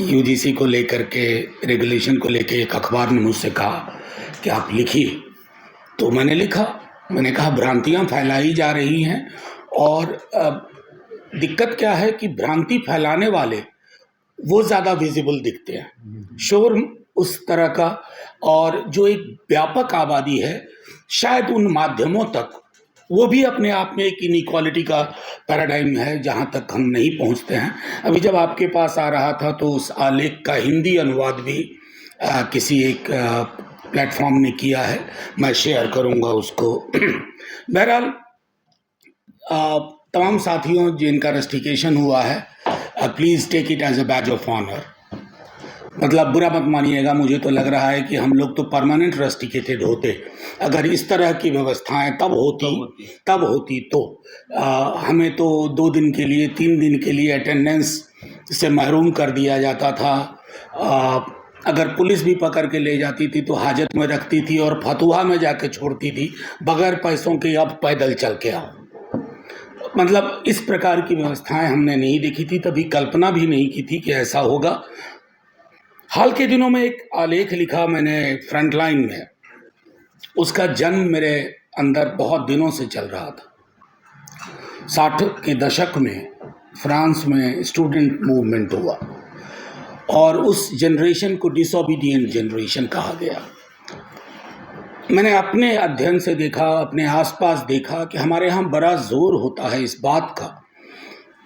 UGC को लेकर के, रेगुलेशन को लेके एक अखबार ने मुझसे कहा कि आप लिखिए, तो मैंने लिखा। मैंने कहा भ्रांतियां फैलाई जा रही हैं और दिक्कत क्या है कि भ्रांति फैलाने वाले वो ज़्यादा विजिबल दिखते हैं, शोर उस तरह का, और जो एक व्यापक आबादी है शायद उन माध्यमों तक, वो भी अपने आप में एक इनइक्वालिटी का पैराडाइम है जहाँ तक हम नहीं पहुँचते हैं। अभी जब आपके पास आ रहा था तो उस आलेख का हिंदी अनुवाद भी किसी एक प्लेटफॉर्म ने किया है, मैं शेयर करूँगा उसको। बहरहाल तमाम साथियों जिनका रस्टिकेशन हुआ है, please take it as a badge of honour. मतलब बुरा मत मानिएगा, मुझे तो लग रहा है कि हम लोग तो परमानेंट रस्टिकेटेड होते अगर इस तरह की व्यवस्थाएं तब होती तो हमें तो 2 दिन के लिए 3 दिन के लिए अटेंडेंस से महरूम कर दिया जाता था। अगर पुलिस भी पकड़ के ले जाती थी तो हाजत में रखती थी और फतुहा में जाके छोड़ती थी बगैर पैसों के, अब पैदल चल के आओ। मतलब इस प्रकार की व्यवस्थाएं हमने नहीं देखी थी, तभी कल्पना भी नहीं की थी कि ऐसा होगा। हाल के दिनों में एक आलेख लिखा मैंने फ्रंटलाइन में, उसका जन्म मेरे अंदर बहुत दिनों से चल रहा था। 60 के दशक में फ्रांस में स्टूडेंट मूवमेंट हुआ और उस जनरेशन को डिसोबीडिएंट जनरेशन कहा गया। मैंने अपने अध्ययन से देखा, अपने आसपास देखा कि हमारे यहाँ बड़ा जोर होता है इस बात का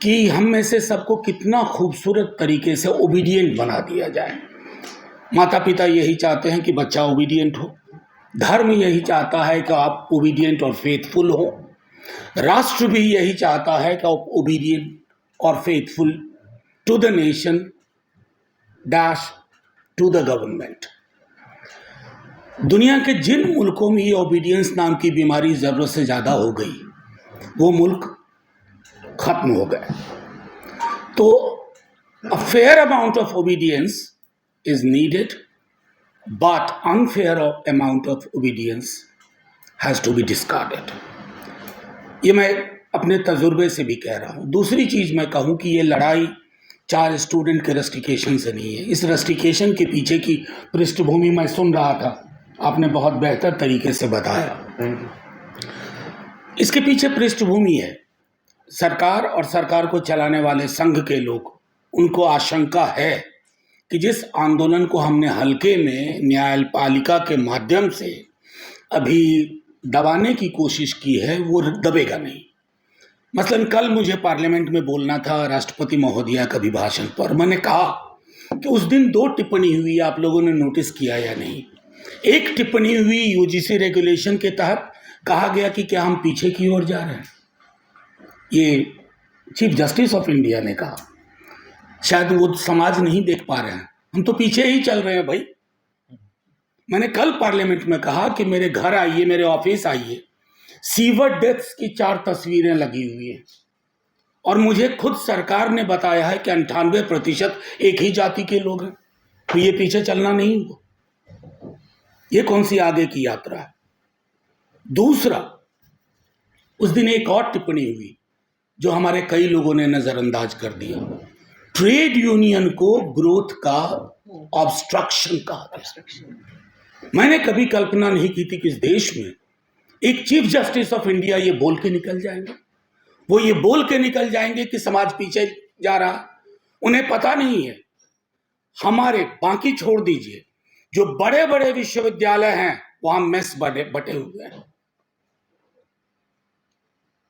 कि हम में से सबको कितना खूबसूरत तरीके से ओबीडिएंट बना दिया जाए। माता पिता यही चाहते हैं कि बच्चा ओबीडिएंट हो, धर्म यही चाहता है कि आप ओबीडिएंट और फेथफुल हो, राष्ट्र भी यही चाहता है कि आप ओबीडिएंट और faithful to the nation dash to the government. दुनिया के जिन मुल्कों में ये ओबीडियंस नाम की बीमारी ज़रूरत से ज़्यादा हो गई, वो मुल्क खत्म हो गए। तो a fair amount of obedience is needed, but unfair amount of obedience has to be discarded. ये मैं अपने तजुर्बे से भी कह रहा हूँ। दूसरी चीज़ मैं कहूँ कि ये लड़ाई 4 स्टूडेंट के रस्टिकेशन से नहीं है। इस रस्टिकेशन के पीछे की पृष्ठभूमि मैं सुन रहा था, आपने बहुत बेहतर तरीके से बताया। इसके पीछे पृष्ठभूमि है सरकार और सरकार को चलाने वाले संघ के लोग। उनको आशंका है कि जिस आंदोलन को हमने हल्के में न्यायपालिका के माध्यम से अभी दबाने की कोशिश की है वो दबेगा नहीं। मसलन कल मुझे पार्लियामेंट में बोलना था राष्ट्रपति महोदया का अभिभाषण पर। मैंने कहा कि उस दिन 2 टिप्पणी हुई, आप लोगों ने नोटिस किया या नहीं। एक टिप्पणी हुई यूजीसी रेगुलेशन के तहत, कहा गया कि क्या हम पीछे की ओर जा रहे हैं। ये चीफ जस्टिस ऑफ इंडिया ने कहा। शायद वो समाज नहीं देख पा रहे हैं, हम तो पीछे ही चल रहे हैं भाई। मैंने कल पार्लियामेंट में कहा कि मेरे घर आइए, मेरे ऑफिस आइए, सीवर डेथ्स की 4 तस्वीरें लगी हुई हैं और मुझे खुद सरकार ने बताया है कि 98% एक ही जाति के लोग हैं। तो ये पीछे चलना नहीं हुआ। ये कौन सी आगे की यात्रा है। दूसरा, उस दिन एक और टिप्पणी हुई जो हमारे कई लोगों ने नजरअंदाज कर दिया। ट्रेड यूनियन को ग्रोथ का ऑब्स्ट्रक्शन कहा गया। मैंने कभी कल्पना नहीं की थी कि इस देश में एक चीफ जस्टिस ऑफ इंडिया ये बोल के निकल जाएंगे। वो ये बोल के निकल जाएंगे कि समाज पीछे जा रहा। उन्हें पता नहीं है हमारे, बाकी छोड़ दीजिए, जो बड़े बड़े विश्वविद्यालय हैं वहां मेस बटे हुए हैं।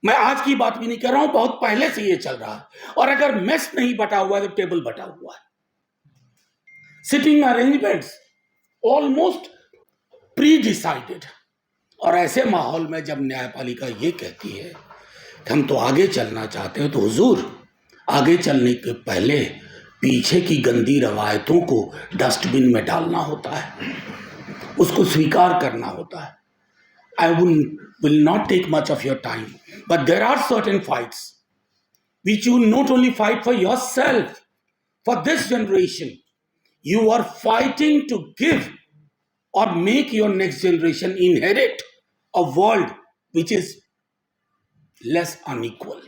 मैं आज की बात भी नहीं कर रहा हूं, बहुत पहले से ये चल रहा है। और अगर मेस नहीं बटा हुआ है तो टेबल बटा हुआ है। Sitting arrangements almost pre decided. और ऐसे माहौल में जब न्यायपालिका ये कहती है कि हम तो आगे चलना चाहते हैं, तो हुजूर आगे चलने के पहले पीछे की गंदी रवायतों को डस्टबिन में डालना होता है, उसको स्वीकार करना होता है। I will not take much of your time, but there are certain fights which you not only fight for yourself, for this generation, you are fighting to give or make your next generation inherit a world which is less unequal.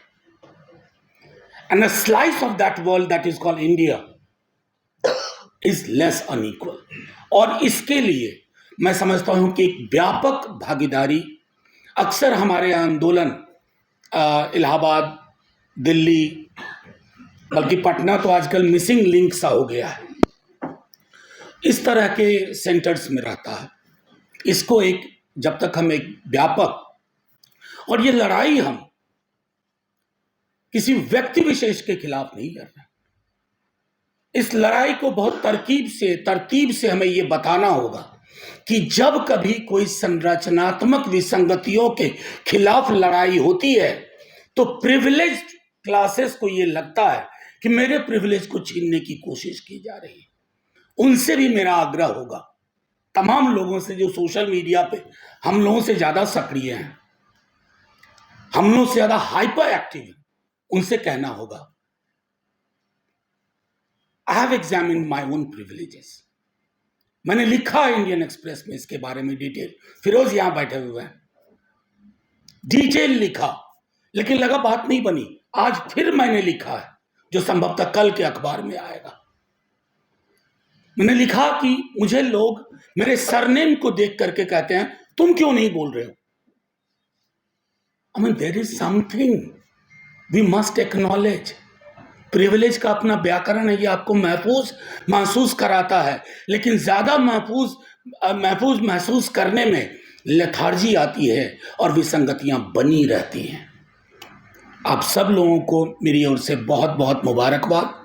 And a slice of that world that is called India is less unequal. और इसके लिए मैं समझता हूं कि एक व्यापक भागीदारी, अक्सर हमारे आंदोलन इलाहाबाद, दिल्ली, बल्कि पटना तो आजकल मिसिंग लिंक सा हो गया है, इस तरह के सेंटर्स में रहता है। इसको एक, जब तक हम एक व्यापक, और ये लड़ाई हम किसी व्यक्ति विशेष के खिलाफ नहीं लड़ रहे, इस लड़ाई को बहुत तरतीब से हमें ये बताना होगा कि जब कभी कोई संरचनात्मक विसंगतियों के खिलाफ लड़ाई होती है तो प्रिविलेज्ड क्लासेस को ये लगता है कि मेरे प्रिविलेज को छीनने की कोशिश की जा रही है। उनसे भी मेरा आग्रह होगा, तमाम लोगों से जो सोशल मीडिया पे हम लोगों से ज्यादा सक्रिय हैं, हम लोगों से ज्यादा हाइपर एक्टिव हैं, उनसे कहना होगा, I have examined my own privileges. मैंने लिखा इंडियन एक्सप्रेस में इसके बारे में डिटेल, फिरोज यहां बैठे हुए हैं, डिटेल लिखा, लेकिन लगा बात नहीं बनी। आज फिर मैंने लिखा है, जो संभवतः कल के अखबार में आएगा। मैंने लिखा कि मुझे लोग मेरे सरनेम को देख करके कहते हैं तुम क्यों नहीं बोल रहे हो। I mean, there is something we must acknowledge. Privilege का अपना व्याकरण है, ये आपको महफूज महसूस कराता है, लेकिन ज्यादा महफूज महसूस करने में लेथार्जी आती है और विसंगतियां बनी रहती हैं। आप सब लोगों को मेरी ओर से बहुत बहुत मुबारकबाद।